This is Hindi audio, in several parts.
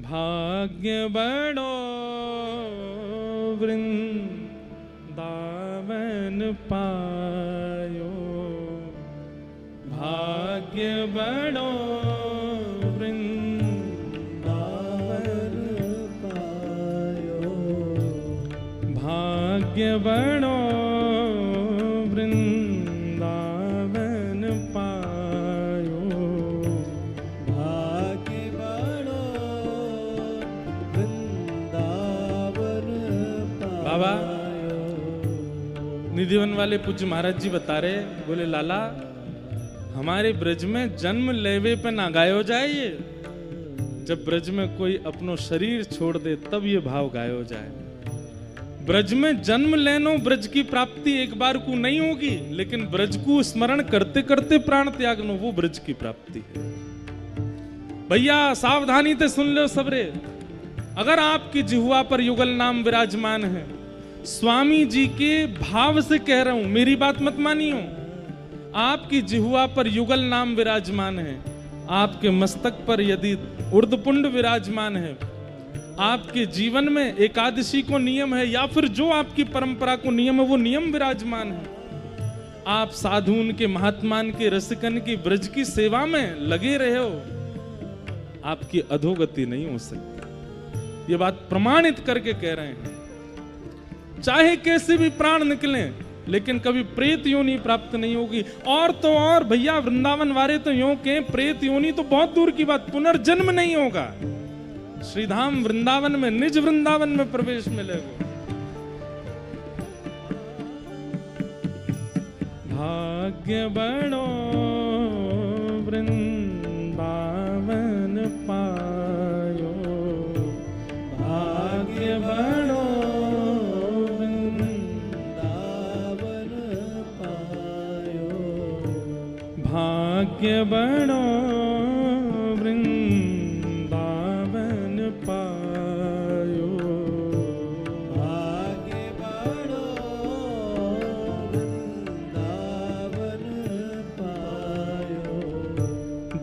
भाग्य बड़ो वृंदावन पायो, भाग्य बड़ो वृंदावन पायो, भाग्य बड़ो वृंदावन पायो, भाग्य बड़ो वृंदावन पायो। बाबा निधिवन वाले पूज्य महाराज जी बता रहे, बोले लाला हमारे ब्रज में जन्म लेवे पे ना गायो जाए ये, जब ब्रज में कोई अपनो शरीर छोड़ दे तब ये भाव गायो जाए। ब्रज में जन्म लेनो ब्रज की प्राप्ति एक बार को नहीं होगी, लेकिन ब्रज को स्मरण करते करते प्राण त्यागनो वो ब्रज की प्राप्ति है। भैया सावधानी से सुन लो सबरे, अगर आपकी जिह्वा पर युगल नाम विराजमान है, स्वामी जी के भाव से कह रहा हूं, मेरी बात मत मानियो, आपकी जिह्वा पर युगल नाम विराजमान है, आपके मस्तक पर यदि उर्धपुंड विराजमान है, आपके जीवन में एकादशी को नियम है या फिर जो आपकी परंपरा को नियम है वो नियम विराजमान है, आप साधुन के महात्मान के रसिकन की ब्रज की सेवा में लगे रहे हो, आपकी अधोगति नहीं हो सकती। ये बात प्रमाणित करके कह रहे हैं। चाहे कैसे भी प्राण निकले लेकिन कभी प्रेत योनि प्राप्त नहीं होगी। और तो और भैया वृंदावन वाले तो यूं के प्रेत योनि तो बहुत दूर की बात, पुनर्जन्म नहीं होगा। श्रीधाम वृंदावन में निज वृंदावन में प्रवेश मिलेगा। भाग्य बड़ो वृंदावन पायो, भाग्य बड़ो भाग्य बड़ो वृंदावन पायो, भाग्य बड़ो वृंदावन पायो।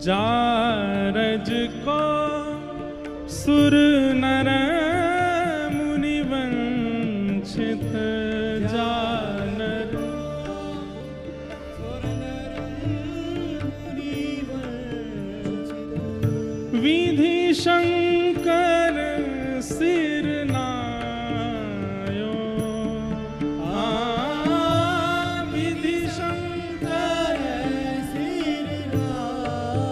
जारज को सुर नर मुनि वंचित जानर, विधि शंकर सिर नायो, विधि शंकर सिर नायो,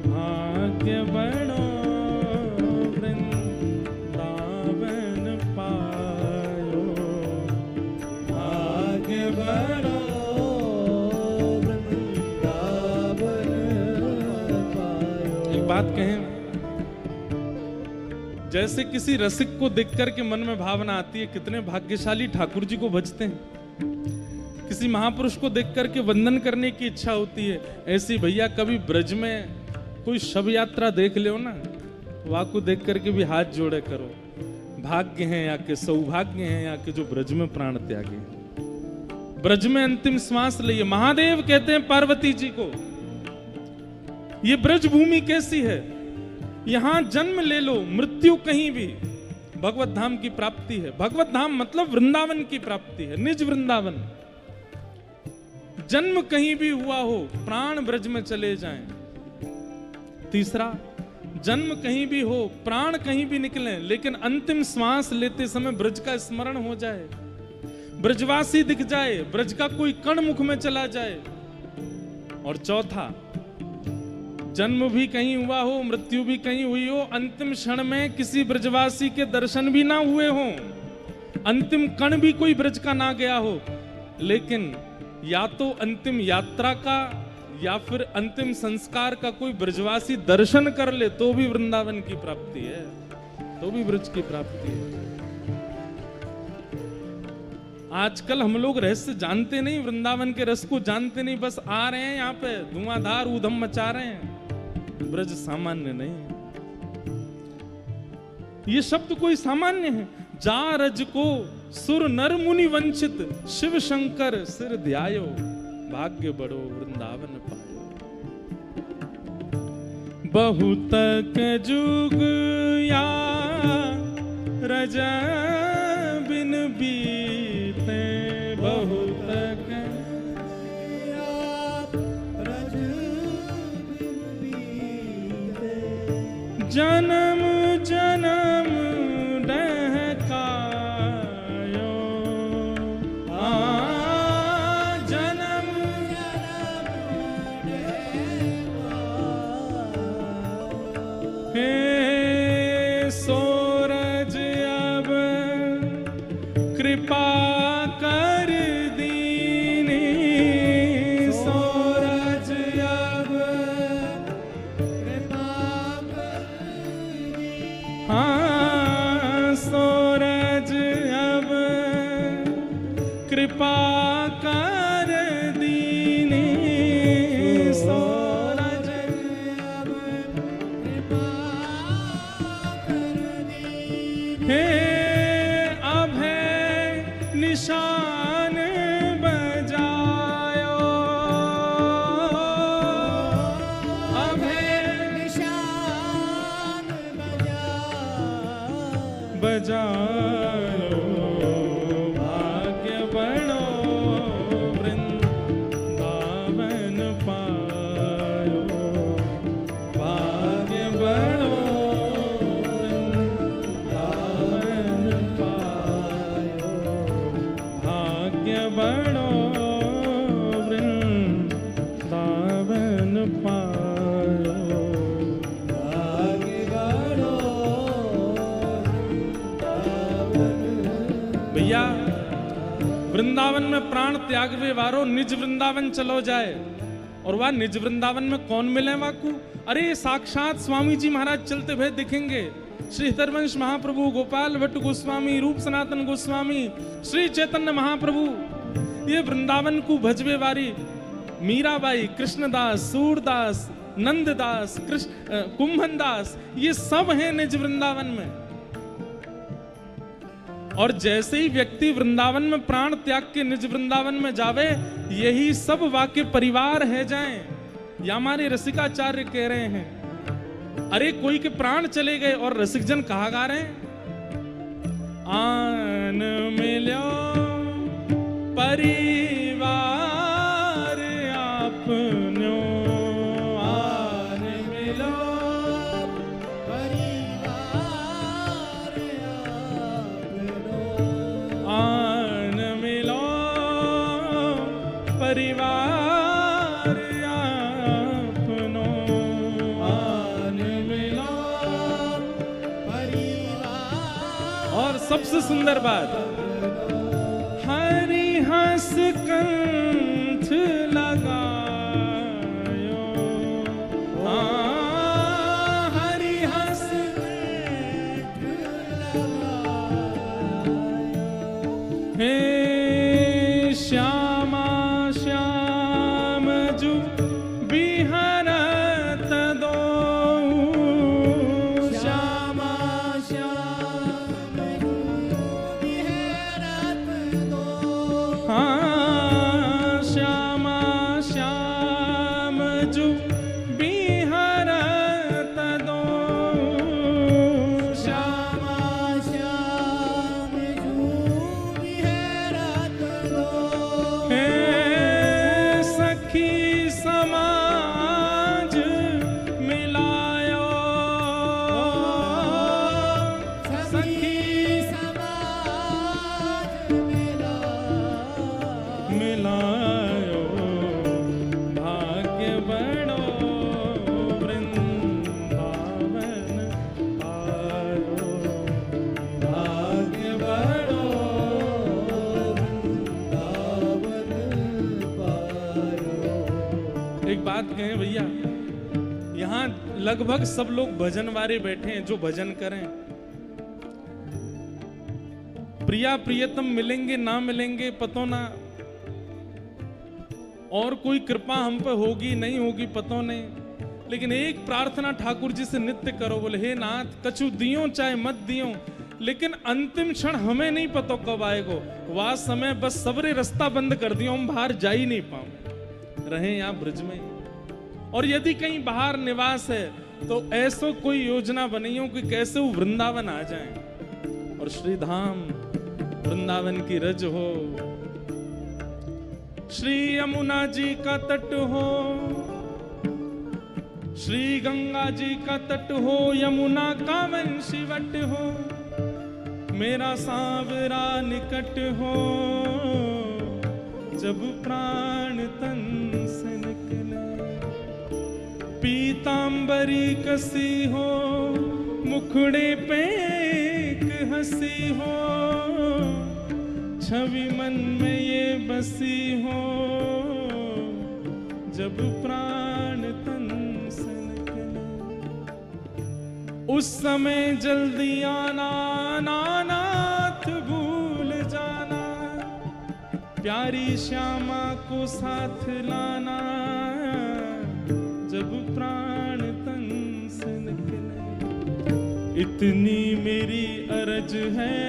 भाग्य बड़ो वृंदावन पायो, भाग्य बड़ो। बात कहें, जैसे किसी रसिक को देखकर के मन में भावना आती है कितने भाग्यशाली ठाकुर जी को भजते हैं, किसी महापुरुष को देखकर के वंदन करने की इच्छा होती है, ऐसी भैया कभी ब्रज में कोई शव यात्रा देख लो ना, वहां को देख करके भी हाथ जोड़े करो। भाग्य है या के सौभाग्य है या के जो ब्रज में प्राण त्यागे, ब्रज में अंतिम श्वास लिए। महादेव कहते हैं पार्वती जी को, ये ब्रज भूमि कैसी है, यहां जन्म ले लो, मृत्यु कहीं भी, भगवत धाम की प्राप्ति है। भगवत धाम मतलब वृंदावन की प्राप्ति है, निज वृंदावन। जन्म कहीं भी हुआ हो, प्राण ब्रज में चले जाएं। तीसरा, जन्म कहीं भी हो, प्राण कहीं भी निकले, लेकिन अंतिम श्वास लेते समय ब्रज का स्मरण हो जाए, ब्रजवासी दिख जाए, ब्रज का कोई कण मुख में चला जाए। और चौथा, जन्म भी कहीं हुआ हो, मृत्यु भी कहीं हुई हो, अंतिम क्षण में किसी ब्रजवासी के दर्शन भी ना हुए हो, अंतिम कण भी कोई ब्रज का ना गया हो, लेकिन या तो अंतिम यात्रा का या फिर अंतिम संस्कार का कोई ब्रजवासी दर्शन कर ले तो भी वृंदावन की प्राप्ति है, तो भी ब्रज की प्राप्ति है। आजकल हम लोग रहस्य जानते नहीं, वृंदावन के रस को जानते नहीं, बस आ रहे हैं यहाँ पे धुआंधार ऊधम मचा रहे हैं। ब्रज सामान्य नहीं, ये शब्द कोई सामान्य है। जारज को सुर नर मुनि वंचित, शिव शंकर सिर ध्यायो, भाग्य बड़ो वृंदावन पायो। बहुत जुग या रज बिन बीते, बहुत जन्म जन्म डहकायो, जन्म हे सूरज अब कृपा कर दीनी, सूरज अब कृपा कर दीनी, हाँ सूरज अब कृपा कर दीनी, सूरज अब कृपा कर दीनी, हे अभय निशान बजायो, अभय निशान बजायो, भाग्य बड़ो वृंदावन पायो, भाग्य बड़ो वृंदावन पायो, भाग्य बड़ो वृंदावन पायो, भाग्य बड़ो भैया। वृंदावन में प्राण त्यागवे वारो निज वृंदावन चलो जाए, और वह निज वृंदावन में कौन मिले वाकू? अरे साक्षात स्वामी जी महाराज चलते हुए दिखेंगे। श्री हरिवंश महाप्रभु, गोपाल भट्ट गोस्वामी, रूप सनातन गोस्वामी, श्री चैतन्य महाप्रभु, ये वृंदावन को भजवे वारी मीराबाई, कृष्णदास, सूरदास, नंददास, कुंभनदास, ये सब हैं निज वृंदावन में। और जैसे ही व्यक्ति वृंदावन में प्राण त्याग के निज वृंदावन में जावे, यही सब वाक्य परिवार है जाएं। या हमारे रसिकाचार्य कह रहे हैं, अरे कोई के प्राण चले गए और रसिकजन कहा गा रहे हैं, आन मिलो परिवार आपनो, आन मिलो परिवार आपनो, आन मिलो परिवार आपनो, आन मिलो परिवार। और सबसे सुंदर बात, हरि हंस कंठ लगायो, हरि हंस कंठ लगायो, हे श्यामा श्याम जु बिहरत दो, श्यामा श्याम जु बिहरत दो, हाँ श्यामा श्याम जु बिहरत दो, श्यामा श्याम जु बिहरत दो, हे सखी समाज मिलायो, सखी समाज मिलायो, भाग्य बड़ो वृंदावन पायो, भाग्य बड़ो वृंदावन पायो। एक बात कहें भैया, यहाँ लगभग सब लोग भजन वाले बैठे हैं जो भजन करें। प्रिया प्रियतम मिलेंगे ना मिलेंगे पतो ना, और कोई कृपा हम पे होगी नहीं होगी पतो नहीं, लेकिन एक प्रार्थना ठाकुर जी से नित्य करो, बोले हे नाथ कछु दियो चाहे मत दियो, लेकिन अंतिम क्षण हमें नहीं पता कब आएगो, वह समय बस सबरे रास्ता बंद कर दियो, हम बाहर जा ही नहीं पाओ, रहे यहाँ ब्रज में। और यदि कहीं बाहर निवास है तो ऐसो कोई योजना बनी हो कि कैसे वो वृंदावन आ जाए और श्री धाम वृंदावन की रज हो, श्री यमुना जी का तट हो, श्री गंगा जी का तट हो, यमुना का वंशीवट हो, मेरा सांवरा निकट हो, जब प्राण तन से निकले, पीतांबरी कसी हो, मुखड़े पे एक हंसी हो, छवि मन में ये बसी हो, जब प्राण तन से निकले, उस समय जल्दी आना, नानाथ भूल जाना, प्यारी श्यामा को साथ लाना, जब प्राण तन से निकले। इतनी मेरी अरज है,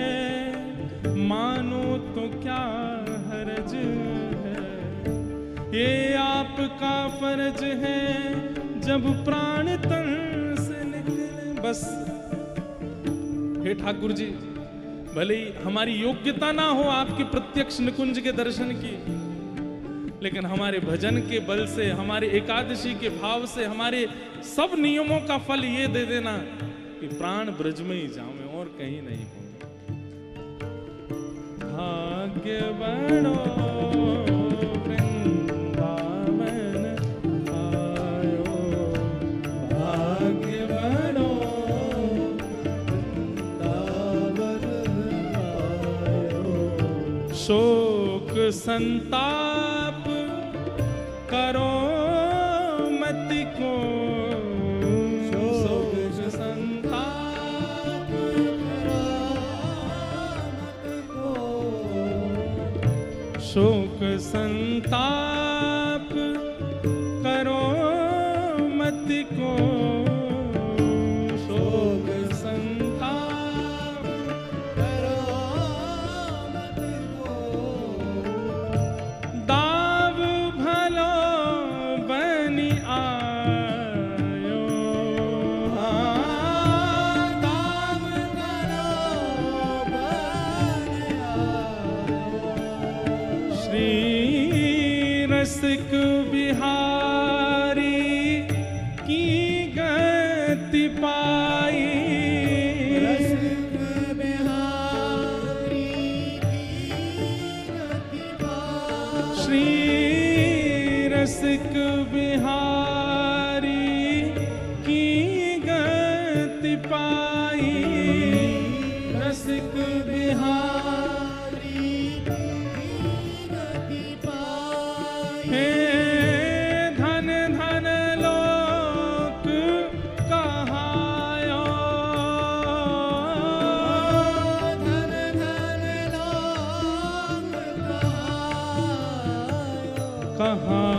मानो तो क्या हरज है, ये आपका फर्ज है, जब प्राण तन से निकले। बस हे ठाकुर जी, भले ही हमारी योग्यता ना हो आपके प्रत्यक्ष निकुंज के दर्शन की, लेकिन हमारे भजन के बल से, हमारे एकादशी के भाव से, हमारे सब नियमों का फल ये दे देना कि प्राण ब्रज में ही जाऊं, मैं और कहीं नहीं हूं। भाग्य बड़ो वृंदावन आयो, भाग्य बड़ो वृंदावन आयो, शोक संताप करो मत को, शोक संताप करो मत को, शोक संताप करो मत को, शोक संताप करो मत को, दाव भलो बनी आयो, दाव भलो बनी आयो, श्री रसिक बिहारी की गति पाई, रसिक बिहारी की गति पाई, श्री रसिक बिहारी की गति पाई, रसिक बिहारी की गति पाई, हे धन धन लोक कहायो, धन धन लोक कहायो,